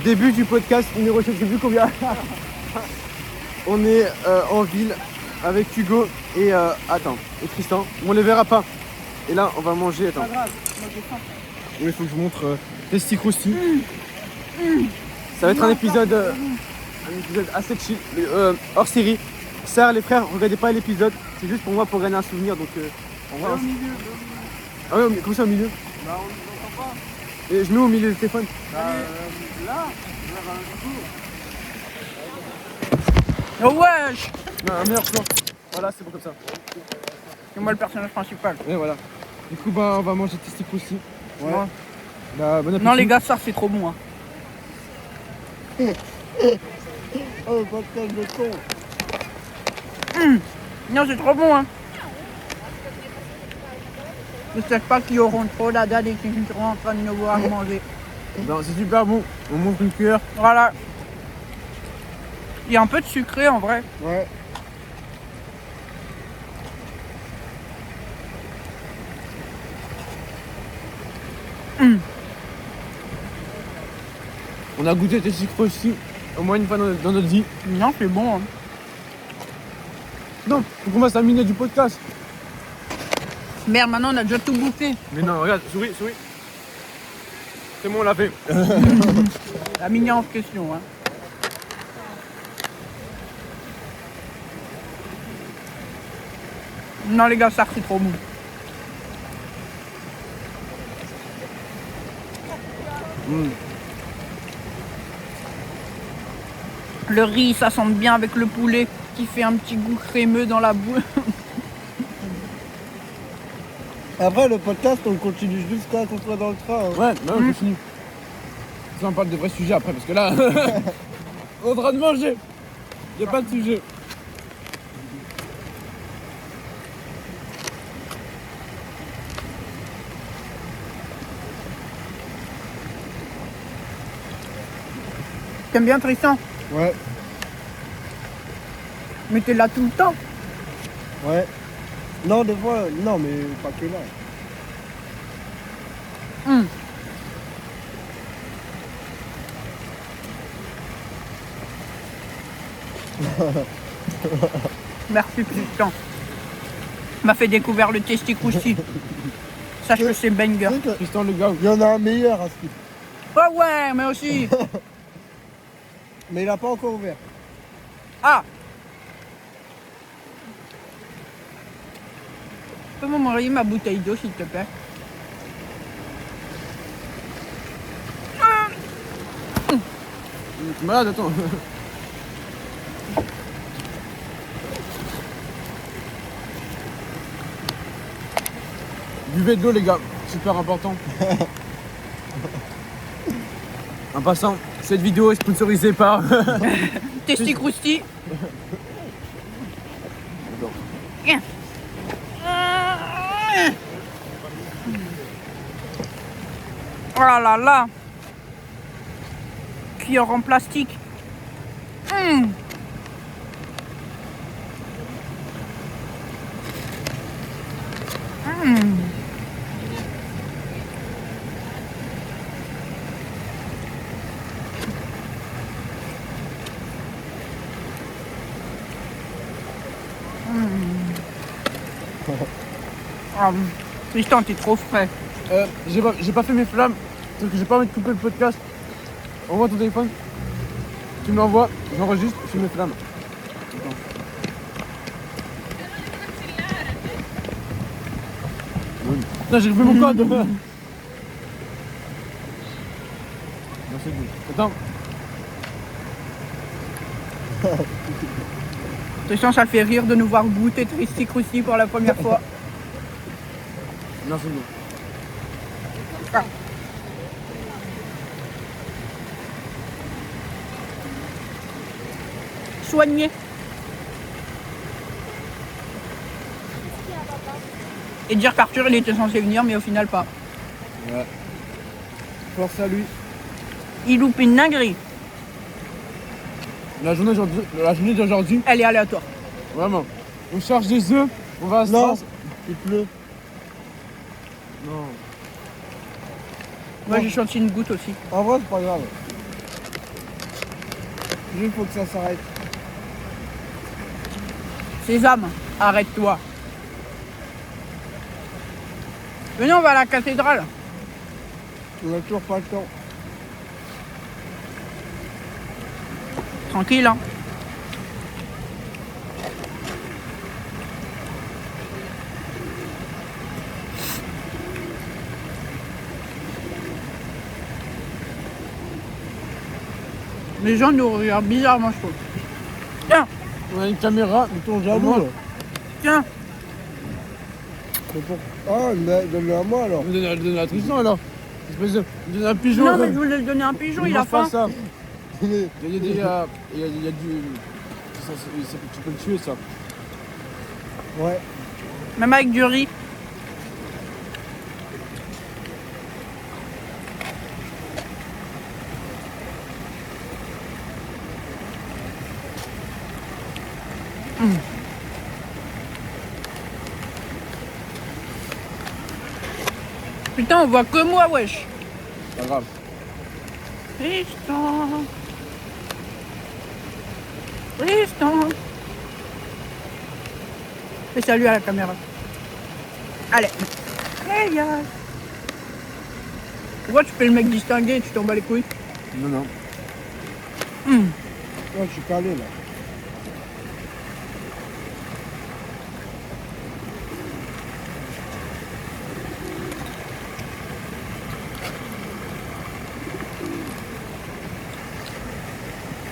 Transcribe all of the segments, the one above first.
Début du podcast numéro je sais plus combien. On est en ville avec Hugo et attends, et Tristan. On les verra pas. Et là on va manger, attends. Pas grave, moi j'ai faim. Oui, il faut que je vous montre Testi Crousti. Ça va être un épisode assez chill, hors série. Ça, les frères, regardez pas l'épisode. C'est juste pour moi pour gagner un souvenir. Donc, on va. Au milieu. Ah ouais, comment ça au milieu? Bah on n'entend pas. Et je mets au milieu du téléphone. Là, oh wesh. Non, un meilleur plan. Voilà, c'est bon comme ça. C'est moi le personnage principal. Et voilà. Du coup, bah, on va manger Testi Crousti. Ouais. Non. Bah, bon appétit. Non les gars, ça c'est trop bon. Hein. Oh, podcast de con. Non, c'est trop bon. Hein. Je sais pas qu'ils auront trop la dalle et qu'ils seront en train de nous voir manger. Non, c'est super bon. On monte une cuillère. Voilà. Il y a un peu de sucré en vrai. Ouais. On a goûté Testi Crousti au moins une fois dans notre vie. Non, c'est bon. Hein. Non, faut qu'on fasse un minute du podcast. Merde, maintenant on a déjà tout bouffé. Mais non, regarde, souris. C'est bon, on l'a fait. La mini en question. Hein. Non les gars, ça c'est trop bon. Le riz, ça sent bien avec le poulet qui fait un petit goût crémeux dans la bouche. Après, le podcast, on continue jusqu'à qu'on soit dans le train. Hein. Ouais, bah on continue. Ça, on parle de vrais sujets après, parce que là, on est en train de manger. Y a pas de sujet. T'aimes bien Tristan? Ouais, Mais t'es là tout le temps. ouais. Non, des fois, non, mais pas que là. Merci Tristan. M'a fait découvrir le Testi Crousti. Sache que c'est banger. Tu sais que Tristan le gars. il y en a un meilleur à ce qu'il. Oh ouais, mais aussi. Mais il a pas encore ouvert. Ah. Peux-tu m'envoyer ma bouteille d'eau s'il te plaît? Tu malade, attends. Buvez de l'eau, les gars. Super important. En passant, cette vidéo est sponsorisée par. Testi Crousti. Oh là là. Cuillère en plastique. Ah, Tristan, t'es trop frais. J'ai pas fait mes flammes. Parce que j'ai pas envie de couper le podcast. Envoie ton téléphone. Tu me l'envoies, j'enregistre, je fais mes flammes. Attends. Putain, j'ai refait mon code. Non, c'est bon. Attends. Tristan, ça le fait rire de nous voir goûter Testi Crousti pour la première fois. Non, c'est bon. Ah. Soigné. Et dire qu'Arthur il était censé venir mais au final pas. Ouais. Force à lui. Il loupe une dinguerie. La journée d'aujourd'hui, Elle est aléatoire. vraiment. On charge des œufs, on va à Non, Stras. il pleut. Non. Moi j'ai senti une goutte aussi. En vrai, c'est pas grave. Juste faut que ça s'arrête. Sésame, arrête-toi. Venez, on va à la cathédrale. On a toujours pas le temps. Tranquille, hein. Les gens nous regardent bizarrement, je trouve. Tiens, On a une caméra. Ils sont jaloux. là. tiens. Mais pour... Ah, donne-le à moi alors. On me donne la Tristan alors. Espèce de. Me donne un pigeon. Non, mais je voulais lui donner un pigeon, il a mange pas faim. ça. Mais- Il y a du. Ça, tu peux le tuer ça. Ouais. Même avec du riz. Putain, on voit que moi, wesh. Pas grave. Tristan. Tristan. Fais salut à la caméra. Allez. Hey, ya. Pourquoi tu fais le mec distingué et tu t'en bats les couilles? Non, non. Ouais, je suis calé là.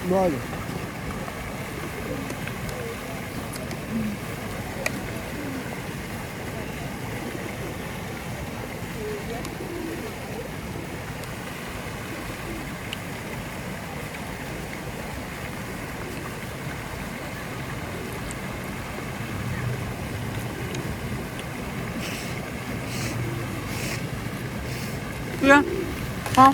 Voilà. Viens. Prends.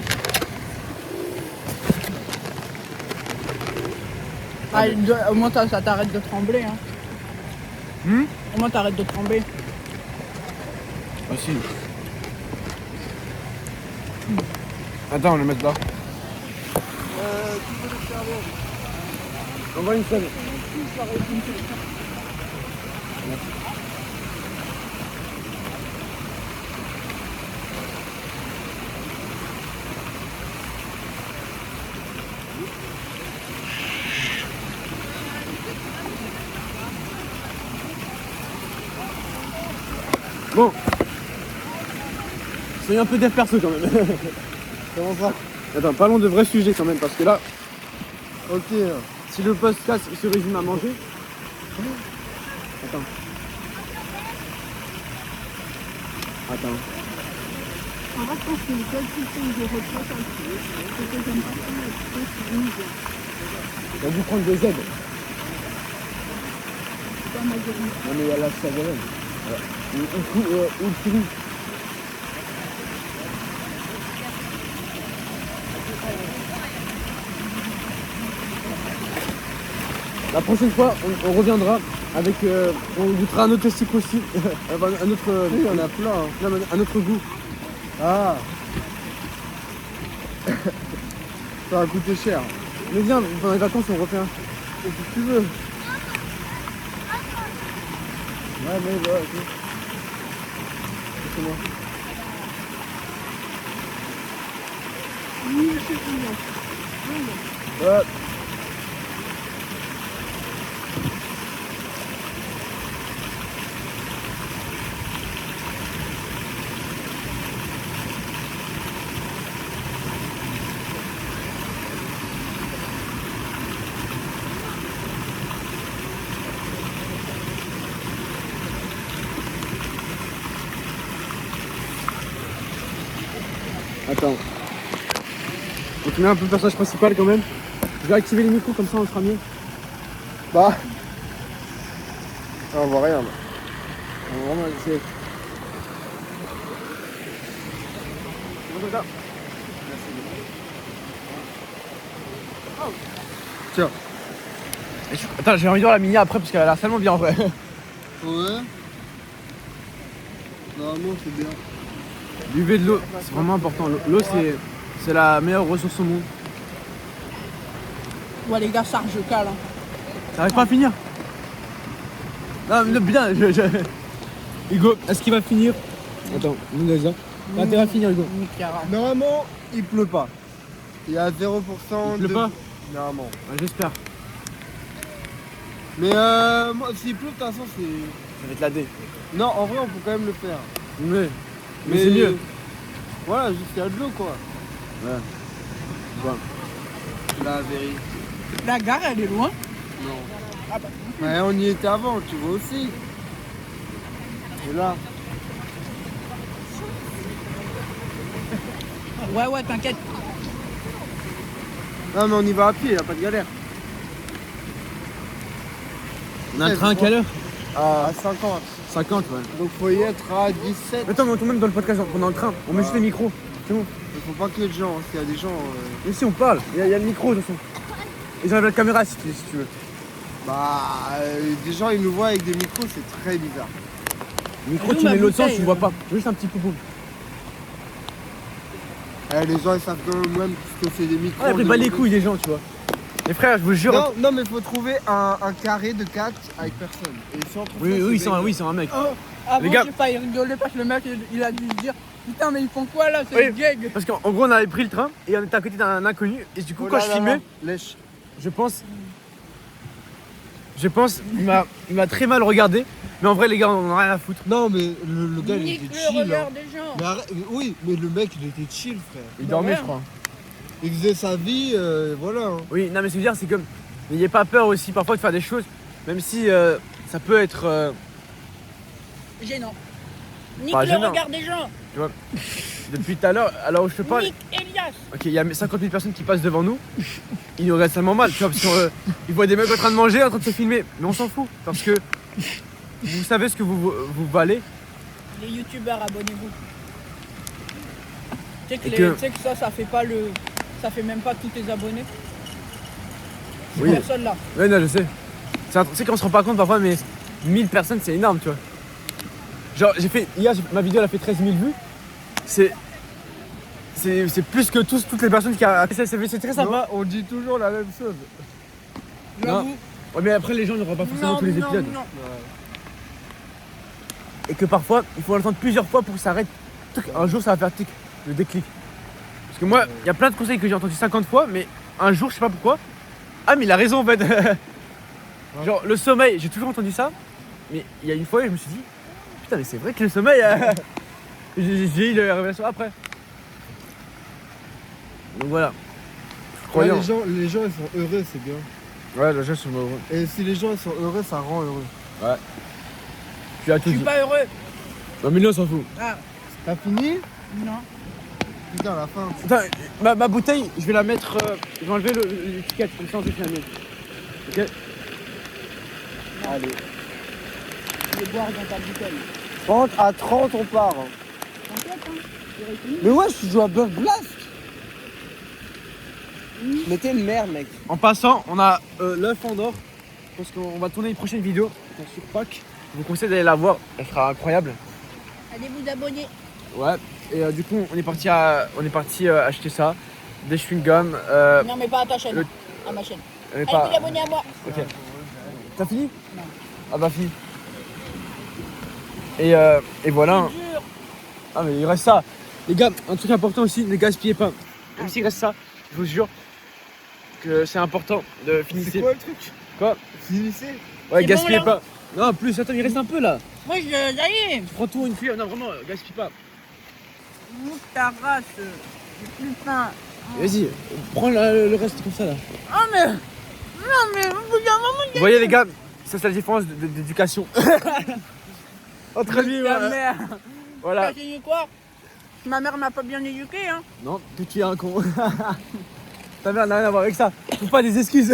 Ah, au moins ça t'arrête de trembler. Hein. Au moins t'arrêtes de trembler. Ah si. Attends, on va le mettre là. On voit une seule. Bon. Soyez un peu des perso quand même. Comment ça? Attends, parlons de vrais sujets quand même, parce que là, Ok. si le podcast se résume à manger. Attends. Attends. En fait, je pense que le seul système de retraite en plus, c'est que j'aime pas trop être trop sur une zone. Il a dû prendre des aides. C'est pas ma journée. Non mais il y a la saverne. Ou le kiri. La prochaine fois, on reviendra avec. On goûtera un autre testique aussi. Enfin, un autre. Oui, on a plein. Hein. Non, mais un autre goût. Ah. Ça va coûter cher. Mais viens, pendant les vacances, on refait un. Et si tu veux. Ouais, mais bah, ok. C'est moi. Oui, c'est tout. Ouais. Attends. On te met un peu le personnage principal quand même. Je vais activer les micros comme ça on sera mieux. Bah. Ah, on voit rien là. Vraiment, c'est. Tiens. Attends, j'ai envie de voir la mini après parce qu'elle a l'air tellement bien en vrai. Ouais. Normalement, c'est bien. Buvez de l'eau, c'est vraiment important. L'eau, c'est la meilleure ressource au monde. Ouais, les gars, ça, je cale. Hein. T'arrives pas à finir? Non, mais putain, Hugo, est-ce qu'il va finir? Attends, nous déjà. T'as à finir, Hugo. Normalement, il pleut pas. Il y a 0% Il pleut pas? Normalement. Ouais, j'espère. Mais moi, s'il pleut, de toute façon, c'est... Ça va être la D. Non, en vrai, on peut quand même le faire. Mais c'est mieux. Voilà, juste qu'il y a de l'eau, quoi. Ouais. Bon. La vérité. La gare, elle est loin. Non. Ah bah. Ouais, on y était avant, tu vois aussi. Et là, Ouais, t'inquiète. non, mais on y va à pied, y a pas de galère. On a un train à quelle heure? À 50. 50, ouais. Donc faut y être à 17. Attends, mais on tourne même dans le podcast pendant le train. On met juste les micros. C'est bon. Il faut pas qu'il y ait de gens, s'il y a des gens... Mais si on parle, il y a le micro de toute façon. Et j'enlève la caméra si tu veux. des gens ils nous voient avec des micros, c'est très bizarre. Le micro, Nous, tu ma mets l'autre sens, bouteille, tu vois pas. Juste un petit poupou. Les gens ils savent quand même ce que c'est des micros. Ah, après, pas les couilles des gens, tu vois. Les frères, je vous jure. Non, mais faut trouver un carré de 4 avec personne. Et si on trouve ça, Oui, c'est ils sont un mec. Oh, avant, Les gars. j'ai failli rigoler parce que le mec, il a dû se dire putain, mais ils font quoi là? C'est Oui. une gag. Parce qu'en gros, on avait pris le train et on était à côté d'un inconnu. Et du coup, Oh quand là je là filmais, là, lèche. je pense, il m'a très mal regardé. Mais en vrai, les gars, on en a rien à foutre. Non, mais le gars il Nique était le chill. regard Hein. des gens. Mais oui, mais le mec il était chill, frère. Il Bah dormait, ouais. je crois. Il faisait sa vie, voilà. Hein. Oui, non, mais ce que je veux dire, c'est que n'ayez pas peur aussi parfois de faire des choses, même si ça peut être. Gênant. Nique Pas le gênant. regard des gens. Tu vois, depuis tout à l'heure, à l'heure où je te parle, Nique Elias. ok, il y a 50 000 personnes qui passent devant nous, ils nous regardent tellement mal, tu vois, parce qu'ils voient des mecs en train de manger, en train de se filmer, mais on s'en fout, parce que vous savez ce que vous valez. Les youtubeurs, abonnez-vous. Tu sais que, Et que- tu sais que ça fait pas le. Ça fait même pas tous tes abonnés. Ces Oui. personnes-là. Ouais, non, je sais. C'est un truc, tu sais qu'on se rend pas compte parfois, mais 1000 personnes, c'est énorme, tu vois. Genre, ma vidéo, elle a fait 13 000 vues. C'est plus que toutes les personnes qui a. C'est très sympa. Non, on dit toujours la même chose. J'avoue. Ouais, mais après, les gens n'auront pas forcément Non, tous les non, épisodes. non. Et que parfois, il faut l'entendre plusieurs fois pour que ça arrête. Un jour, ça va faire tic, le déclic. Parce que moi, il y a plein de conseils que j'ai entendus 50 fois, mais un jour, je sais pas pourquoi. Ah, mais il a raison en fait. Genre, le sommeil, j'ai toujours entendu ça. Mais il y a une fois, je me suis dit, putain, mais c'est vrai que le sommeil. J'ai eu la révélation après. Donc voilà. Ouais, Croyant. les gens ils sont heureux, c'est bien. Ouais, le jeu, c'est heureux. Et si les gens ils sont heureux, ça rend heureux. Tu as Je tout suis dit. pas heureux. Non, mais là, on s'en fout. Ah, T'as fini? non. Putain, à la fin. Attends, ma bouteille, je vais la mettre. Je vais enlever l'étiquette, comme ça on sait que c'est la mienne. Ok. Allez. Je vais boire dans ta bouteille. 30 à 30, on part. Hein. T'inquiète, hein. J'ai réussi. Mais ouais, je joue à Burg Blast. Mais t'es une merde, mec. En passant, on a l'œuf en or. Parce qu'on va tourner une prochaine vidéo sur Pâques. Je vous conseille d'aller la voir, elle sera incroyable. Allez vous abonner. Ouais. Et du coup, on est parti acheter ça. Des chewing-gums. Non, mais pas à ta chaîne. le- À ma chaîne. mais Allez pas- vous abonner à moi. Ok. T'as fini? Non. Ah bah fini. Et voilà. C'est dur. Ah mais il reste ça. Les gars, un truc important aussi, ne gaspillez pas. Même s'il reste ça, je vous jure que c'est important de finir. C'est quoi le truc? Quoi? Finissez. Ouais, C'est gaspillez bon, pas. Non, plus, attends, il reste un peu là. Moi, ça y est. Tu prends tout une cuillère. Non, vraiment, gaspille pas. Nique ta race. J'ai plus faim. Vas-y, prends le reste comme ça là. Ah, mais. Non, mais au bout d'un moment, Vous voyez les gars, ça c'est la différence d'éducation. Entre lui, ta voilà. mère. Voilà. T'as dit quoi? Ma mère m'a pas bien éduqué, hein. Non, tu es un con. Ta mère n'a rien à voir avec ça. Faut pas des excuses.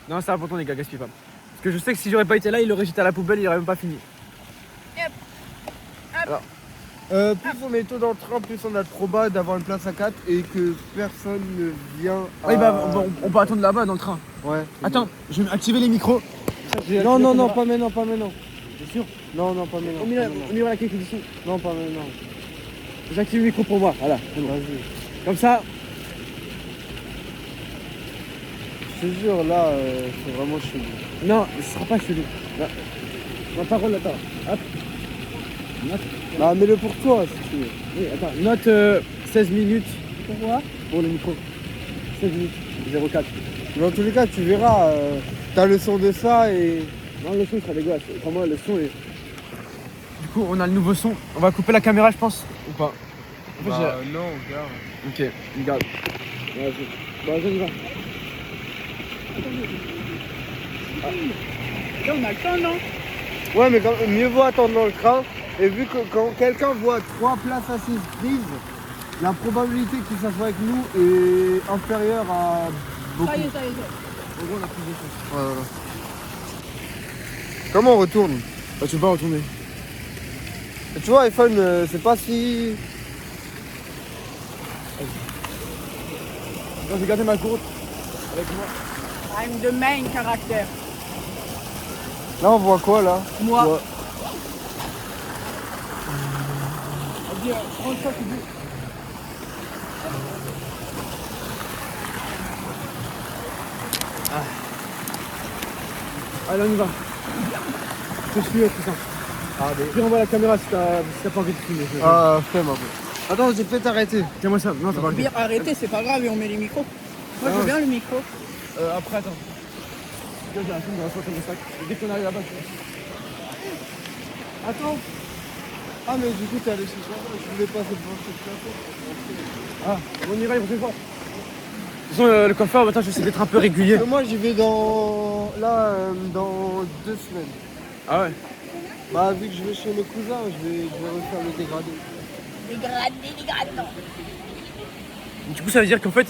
Non, c'est important les gars, gaspillez pas. Parce que je sais que si j'aurais pas été là, il l'aurait jeté à la poubelle, il aurait même pas fini. Plus on est tôt dans le train, plus on a le proba d'avoir une place à 4 et que personne ne vient. Oui, bah, on peut attendre là-bas dans le train. Ouais. Attends, je vais activer les micros. Non, non, non, pas maintenant, pas maintenant. Bien sûr. Non, non, pas maintenant. On pas ira maintenant. à la qualité du son. Non, pas maintenant. J'active le micro pour moi. Voilà, c'est bon. Vas-y. Comme ça, te jure, là, c'est vraiment chelou. Non, ce sera pas chelou. Là. Ma parole, attends. Hop. Note. Bah, mets-le pour toi, si tu veux. Oui, attends. Note 16 minutes Pourquoi? pour le micro. 16 minutes. 04. Mais dans tous les cas, tu verras, t'as le son de ça et... Non, le son sera dégueulasse. Pour moi, le son est... Du coup, on a le nouveau son. On va couper la caméra, je pense. Ou pas? En fait, Bah, non, regarde. Ok, regarde. Vas-y. Bah, vas-y, va. Là, on a le temps, non? Ouais, mais mieux vaut attendre dans le train. Et vu que quand quelqu'un voit 3 places assises prises, la probabilité qu'il s'assoie avec nous est inférieure à beaucoup. Ça y est, ça y est. En gros, on a plus de chance. Ouais, voilà. Comment on retourne? Bah, tu peux pas retourner. Et tu vois, iPhone, c'est pas si... Là, j'ai gardé ma gourde avec moi. I'm the main character. Là, on voit quoi, là? Moi. Ouais. Vas-y, prends ça, tu dis. Allez, on y va. Je te suis, tout ça. Puis renvoie la caméra si t'as pas envie de filmer. Ah, fais ma Attends, j'ai peut-être arrêté. Tiens-moi ça. Non, t'as pas envie. Bien, arrêtez, c'est pas grave, et on met les micros. Moi, je veux bien le micro. Après, attends. Là, j'ai un film de ressortir mon sac. Et dès qu'on arrive là-bas, tu vois. Attends. Ah, mais du coup, t'es allé chez toi. Je voulais passer devant ce plateau. Ah, on ira une prochaine fois. De toute façon, le coiffeur, maintenant, j'essaie d'être un peu régulier. Moi, j'y vais dans... Là, dans 2 semaines. Ah ouais. Bah, vu que je vais chez mes cousins, je vais refaire le dégradé. Dégradant. Du coup, ça veut dire qu'en fait,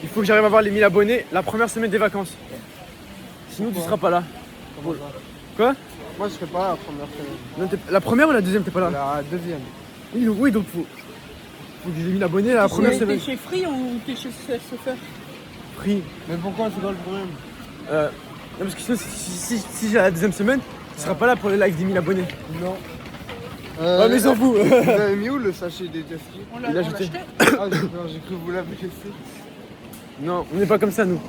il faut que j'arrive à avoir les 1000 abonnés la première semaine des vacances. Sinon, tu seras pas là. Comment ça? Quoi? Moi, je serai pas là la première semaine. Non, la première ou la deuxième, t'es pas là? La deuxième. Oui, donc faut que j'ai 1000 abonnés la première T'es semaine. chez Free ou t'es chez CSFR? Prix. Mais pourquoi c'est quoi le problème? Non, parce que sinon, si j'ai la deuxième semaine, tu seras pas là pour le live des 1000 abonnés. Non. Ah, mais s'en fout. Vous avez mis où le sachet des tests? On Il a l'a jeté. acheté. Ah, j'ai cru que vous l'avez laissé. Non, on n'est pas comme ça, nous.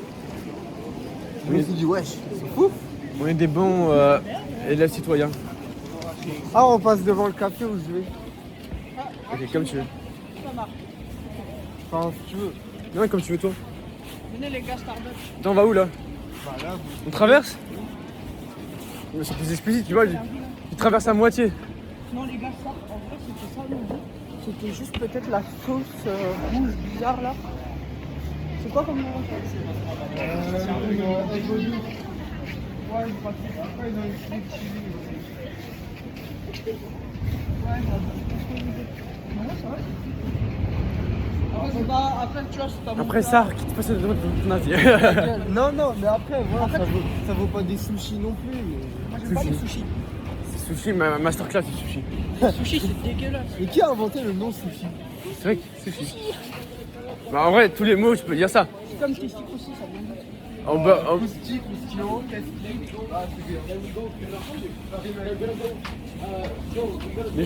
Je me suis dit, wesh, c'est fou. On est des bons élèves citoyens. Ah, on passe devant le café où je vais. Ok, comme tu veux. Ça marche. Enfin, si tu veux. Non, comme tu veux, toi. Venez, les gars, Starbucks. Attends, on va où là? Bah là, On traverse? Mais c'est plus explicite, tu vois. Tu traverses à moitié. Non, les gars, ça, en vrai, c'était ça le but. C'était juste peut-être la sauce rouge bizarre là. C'est quoi comme nom? Après, tu vois, c'est pas Après ça, qui te passe de ton avis. non, mais après, voilà, ça vaut pas des sushis non plus. Moi, j'aime pas les sushis. C'est sushi, masterclass, c'est sushi. Les sushis, c'est dégueulasse. Mais qui a inventé le nom sushi? C'est vrai que sushi. Bah, en vrai, tous les mots, je peux dire ça. C'est comme testic aussi, ça vient de. Moustique, moustillon, castique. Ah, c'est bien. Mais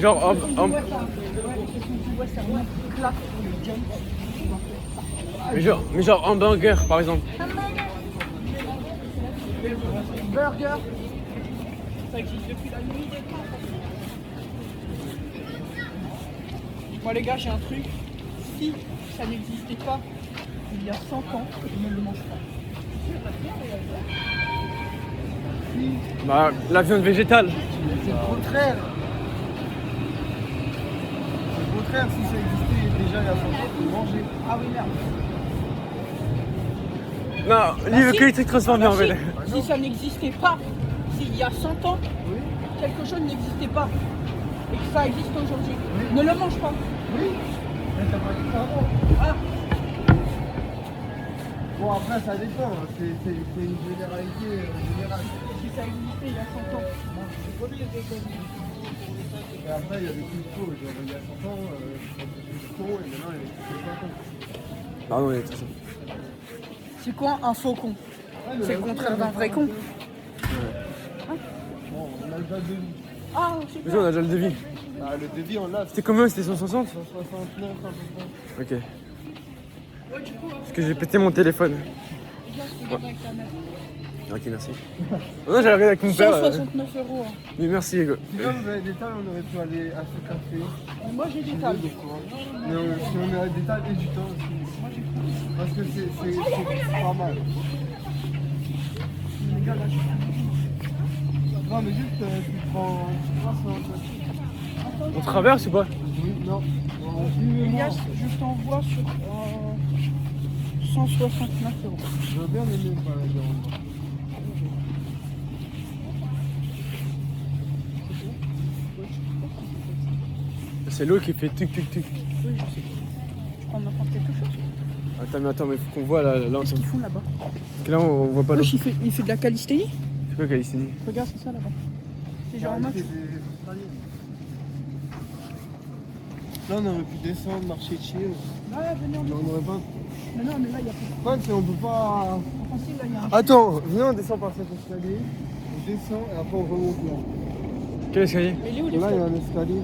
genre, mais genre hamburger, par exemple. Burger. Ça existe depuis la nuit des temps. Moi les gars, j'ai un truc. Si ça n'existait pas il y a 100 ans, je ne le mange pas. Bah, la viande végétale. C'est le contraire. C'est le contraire, si ça existait déjà il y a 100 ans, faut manger. Ah oui, merde. Non, lui, il veut que les trucs transformés en vrai. Si ça n'existait pas, s'il y a 100 ans, quelque chose n'existait pas et que ça existe aujourd'hui, ne le mange pas. Oui. Mais t'as pas dit ça avant. Ah. Bon, après, ça dépend. Hein. C'est une généralité générale. Si ça existait il y a 100 ans, Et après, il y a des coups de faux. Genre, il y a 100 ans, c'est con, et maintenant, il y a des coups de Pardon, il y a tout ça. c'est quoi un faux con? C'est le contraire d'un vrai con. Bon, on a déjà le devis. Ah, Mais ça, on a déjà le devis. Ah, le devis, on l'a. C'était combien? C'était 160? 169, à peu près. Ok. Parce que j'ai pété mon téléphone. Ok, merci. Non, j'allais regarder avec mon père. 169 €. Hein. Mais merci, Hugo. Si là, vous avez des tables, on aurait pu aller à ce café. Moi j'ai des tables. Mais si on a des tables et du temps aussi. Parce que c'est pas mal. Non, mais juste, tu prends On traverse ou pas? Oui, non. Elias, je t'envoie sur 169 €. J'aurais bien aimé me balader en bas. C'est l'eau qui fait tuc tuc tuc. Oui, je sais. Tu prends n'importe quelque chose. Attends, mais faut qu'on voit là. Qu'est-ce qu'ils font là-bas? Parce que là, on voit pas l'eau. Wesh, il fait de la calisthénie. C'est quoi calisthénie? Regarde, c'est ça là-bas. C'est genre un match. Là, on aurait pu descendre, marcher chill. Ouais, venez, Mais on aurait pas. mais non, mais là, il y a pas. Pas, on peut pas. Enfin, si, là, il y a un. Attends, viens, on descend par cet escalier. On descend et après on remonte là. Quel escalier? Mais il est où les Là, il y a fleurs? un escalier.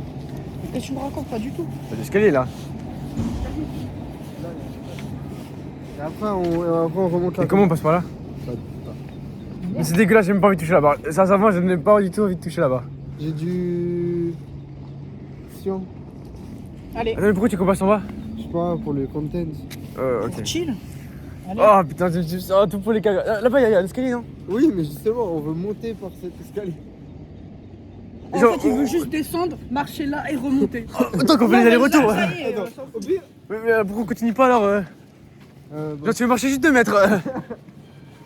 Qu'est-ce que tu me racontes? Pas du tout. T'as l'escalier là. Et après, on remonte là. Et comment on passe par là? Mais c'est dégueulasse, j'ai même pas envie de toucher là-bas. Sincèrement, je n'ai pas du tout envie de toucher là-bas. J'ai du. Sion. Allez, Attends, mais pourquoi tu passes en bas? Je sais pas, pour le content. Ok. chill. Allez. Oh putain, tout pour les cagas. Là-bas, il y a un escalier, non? Oui, mais justement, on veut monter par cet escalier. En Genre, fait, il veut juste descendre, marcher là et remonter. Autant qu'on fait les allers-retours. Ça y est, Attends, au pire. Mais pourquoi on continue pas alors Bah, Genre, tu veux marcher juste 2 mètres.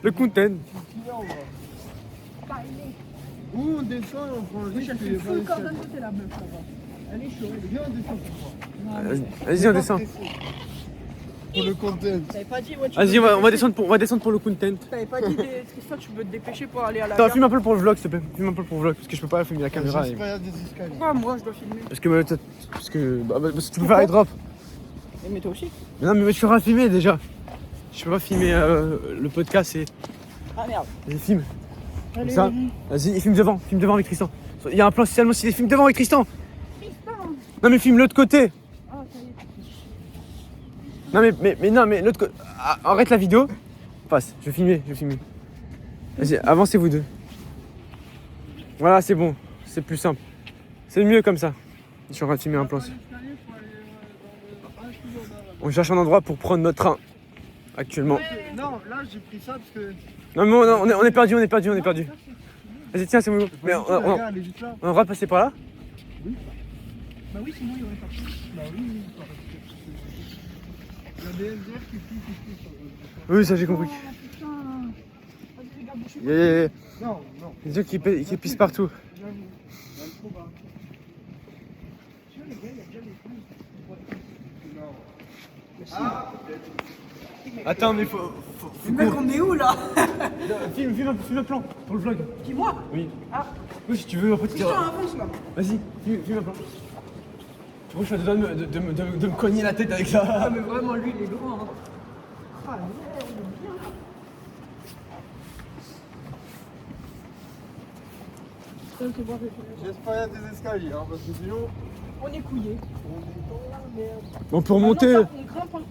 Le content. Ou on descend et on prend le risque. Elle fait full corps d'un côté la meuf là-bas. Elle est chaude. Viens, on descend pour voir. Vas-y, on descend. Pour le content. T'avais pas dit, ouais, tu Vas-y, veux on va te descendre pour le content. T'avais pas dit, Tristan, tu veux te dépêcher pour aller à la Attends, gare. filme un peu pour le vlog, s'il te plaît. Filme un peu pour le vlog, parce que je peux pas filmer la caméra. J'ai pas des escaliers. Pourquoi moi je dois filmer? Parce que tu peux faire les drops. Mais toi aussi. Mais non, mais je peux pas filmer déjà. Je peux pas filmer le podcast et. Ah merde. Vas-y, filme. Allez, ça. Vas-y, filme devant avec Tristan. Il y a un plan spécialement stylé, filme devant avec Tristan. Non, mais filme l'autre côté. Ah, ça y est. Non, mais l'autre côté. Arrête la vidéo. Passe, je vais filmer. Vas-y, avancez vous deux. Voilà, c'est bon. C'est plus simple. C'est mieux comme ça. Je suis en train de filmer un plan. On cherche un endroit pour prendre notre train. Actuellement. Non, là j'ai pris ça parce que. Non, mais on est perdu. Vas-y, tiens, c'est bon. Mais Regarde, elle est juste là. on va passer par là. Bah oui, sinon il y aurait pas. Bah oui, il y a des SDF qui font. Oui, ça j'ai compris. Oh putain. Vas-y, regarde, je suis Il y a Non, des gens qui pissent partout. j'avoue. Il y a trop bas. Tu vois, les gars, il y a déjà les blues. Non. Ah, Attends, mais faut Mec, on est où là? filme un plan pour le vlog. Qui, moi? Oui. Ah, Oui, si tu veux, après tu Tristan, diras. avance là. Vas-y, filme un plan. Moi, je suis à deux doigts de me cogner la tête avec ça. Ah, mais vraiment, lui, il est grand. Hein. Ah, merde, il est bien. j'espère qu'il y a des escaliers, hein, parce que sinon. On est couillés. On peut Ah non, remonter. ça, on grimpe. Hein.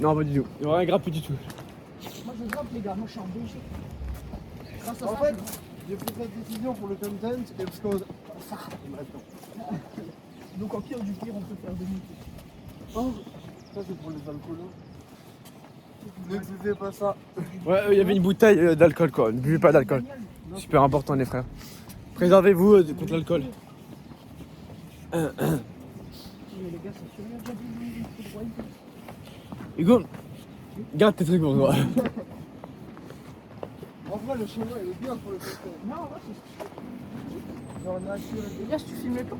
Non, pas du tout. Il n'y aura rien grappé du tout. Moi, je grimpe, les gars. Moi, je suis en BG. Grâce à En ça, fait, j'ai pris cette décision pour le content et parce que. Ça, maintenant. donc en pire du pire, on peut faire demi. Oh, ça c'est pour les alcoolos. Ne buvez pas ça. Ouais, il y avait une bouteille d'alcool quoi. Ne buvez pas d'alcool. Super important, les frères. Préservez-vous contre l'alcool. Mais les gars, c'est sûr, il y a déjà des droits. Hugo, garde tes trucs pour toi. En vrai, le chemin il est bien pour le content. Non, ouais, c'est. Genre nature. Elias, tu filmes les plans?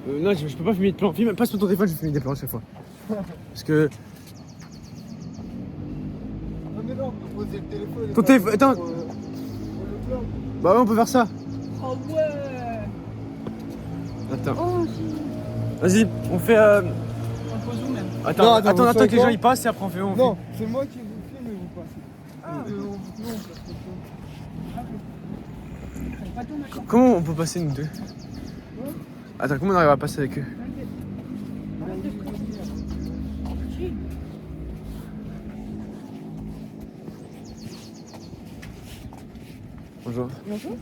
Non, je peux pas filmer de plans. Passe sur ton téléphone, je vais filmer des plans à chaque fois. Parce que. Non, mais non, on peut poser le téléphone. et Ton pas téléphone- attends. pour le plan. Bah ouais, on peut faire ça. Oh ouais. Attends. Oh si. Vas-y, on fait. On pose où même? Attends, Non, attends, attends, vous que faites les gens quoi y passent et après on fait. On Non, c'est moi qui vous filme et vous passez. Ah. Non, parce que T'avais pas ton accord. Comment on peut passer nous deux? Attends, comment on arrive à passer avec eux? Arrête de Si. Bonjour. Bonjour. En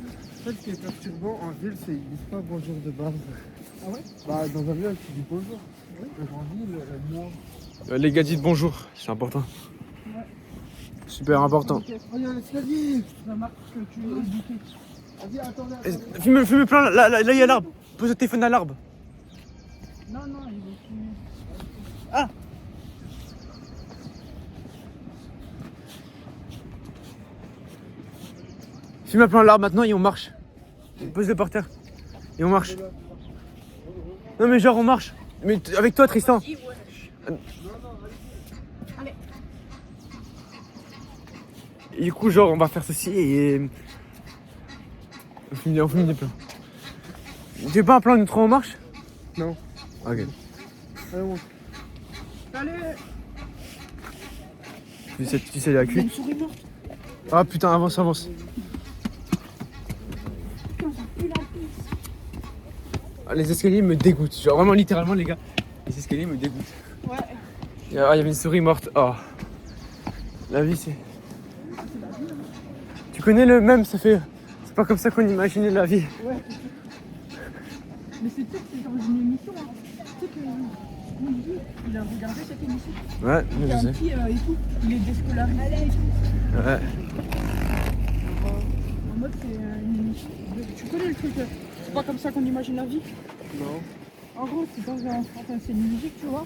fait, ce qui est perturbant en ville, c'est qu'ils disent pas bonjour de base. Ah ouais? Bah, dans un village, tu dis bonjour. Oui. En ville, moi. Les gars, dites bonjour, c'est important. Ouais. Super important. Regarde l'escalier. Remarque que tu veux goûter. Vas-y, attendez. Fume plein, là, il y a l'arbre. Pose le téléphone à l'arbre. Non, non, il veut fumer. Ah! Fume un plan à l'arbre maintenant et on marche. Pose-le par terre. Et on marche. Non mais genre on marche. Mais avec toi Tristan. Allez. Et du coup genre on va faire ceci et... On fume des plans. Tu veux pas un plan de trois en marche? Non. Ok. Allez, on... Allez. Tu sais la Il y a cuite. une souris morte. Ah putain avance. Putain, ça pue la pisse. Ah, les escaliers me dégoûtent. Genre vraiment littéralement les gars. Les escaliers me dégoûtent. Ouais. Il y avait une souris morte. Oh. La vie c'est... Tu connais le même, ça fait... C'est pas comme ça qu'on imaginait la vie. Ouais. Mais c'est peut-être que c'est dans une émission. Hein. Tu sais que Squeezie, il a regardé cette émission. Ouais, Il y a je un sais. petit et tout. Il est déscolarisé et tout. Ouais. En mode, c'est une émission. Tu connais le truc. C'est pas comme ça qu'on imagine la vie. Non. En gros, c'est dans un. Enfin, c'est une musique, tu vois.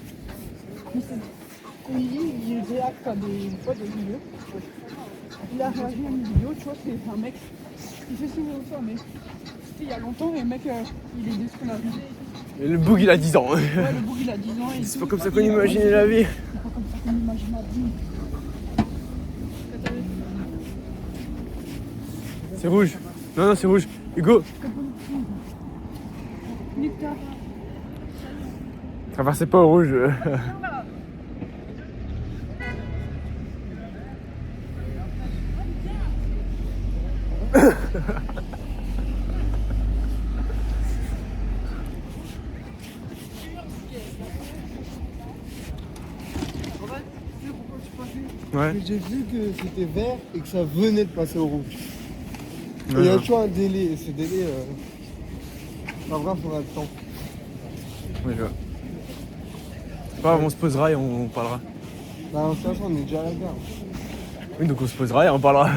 Mais c'est. Squeezie, il réacte à des vidéos. Il a réagi à une vidéo, tu vois, c'est un mec. Il fait signe au mais c'était il y a longtemps et le mec, il est déscolarisé. Et le boug il a 10 ans. Ouais, le boug il a 10 ans. Et C'est tout. pas comme ça qu'on imaginait la vie. C'est pas comme ça qu'on imagine la vie. C'est rouge. Non, c'est rouge. Hugo, Nique ta. traversez pas au rouge. Ouais. Mais j'ai vu que c'était vert et que ça venait de passer au rouge. Et il y a toujours un délai. Et ce délai, pas grave, on a le temps. Ouais, je vois. Bah, on se posera et on parlera. Bah, en toute façon, on est déjà à la gare. Oui, donc on se posera et on parlera.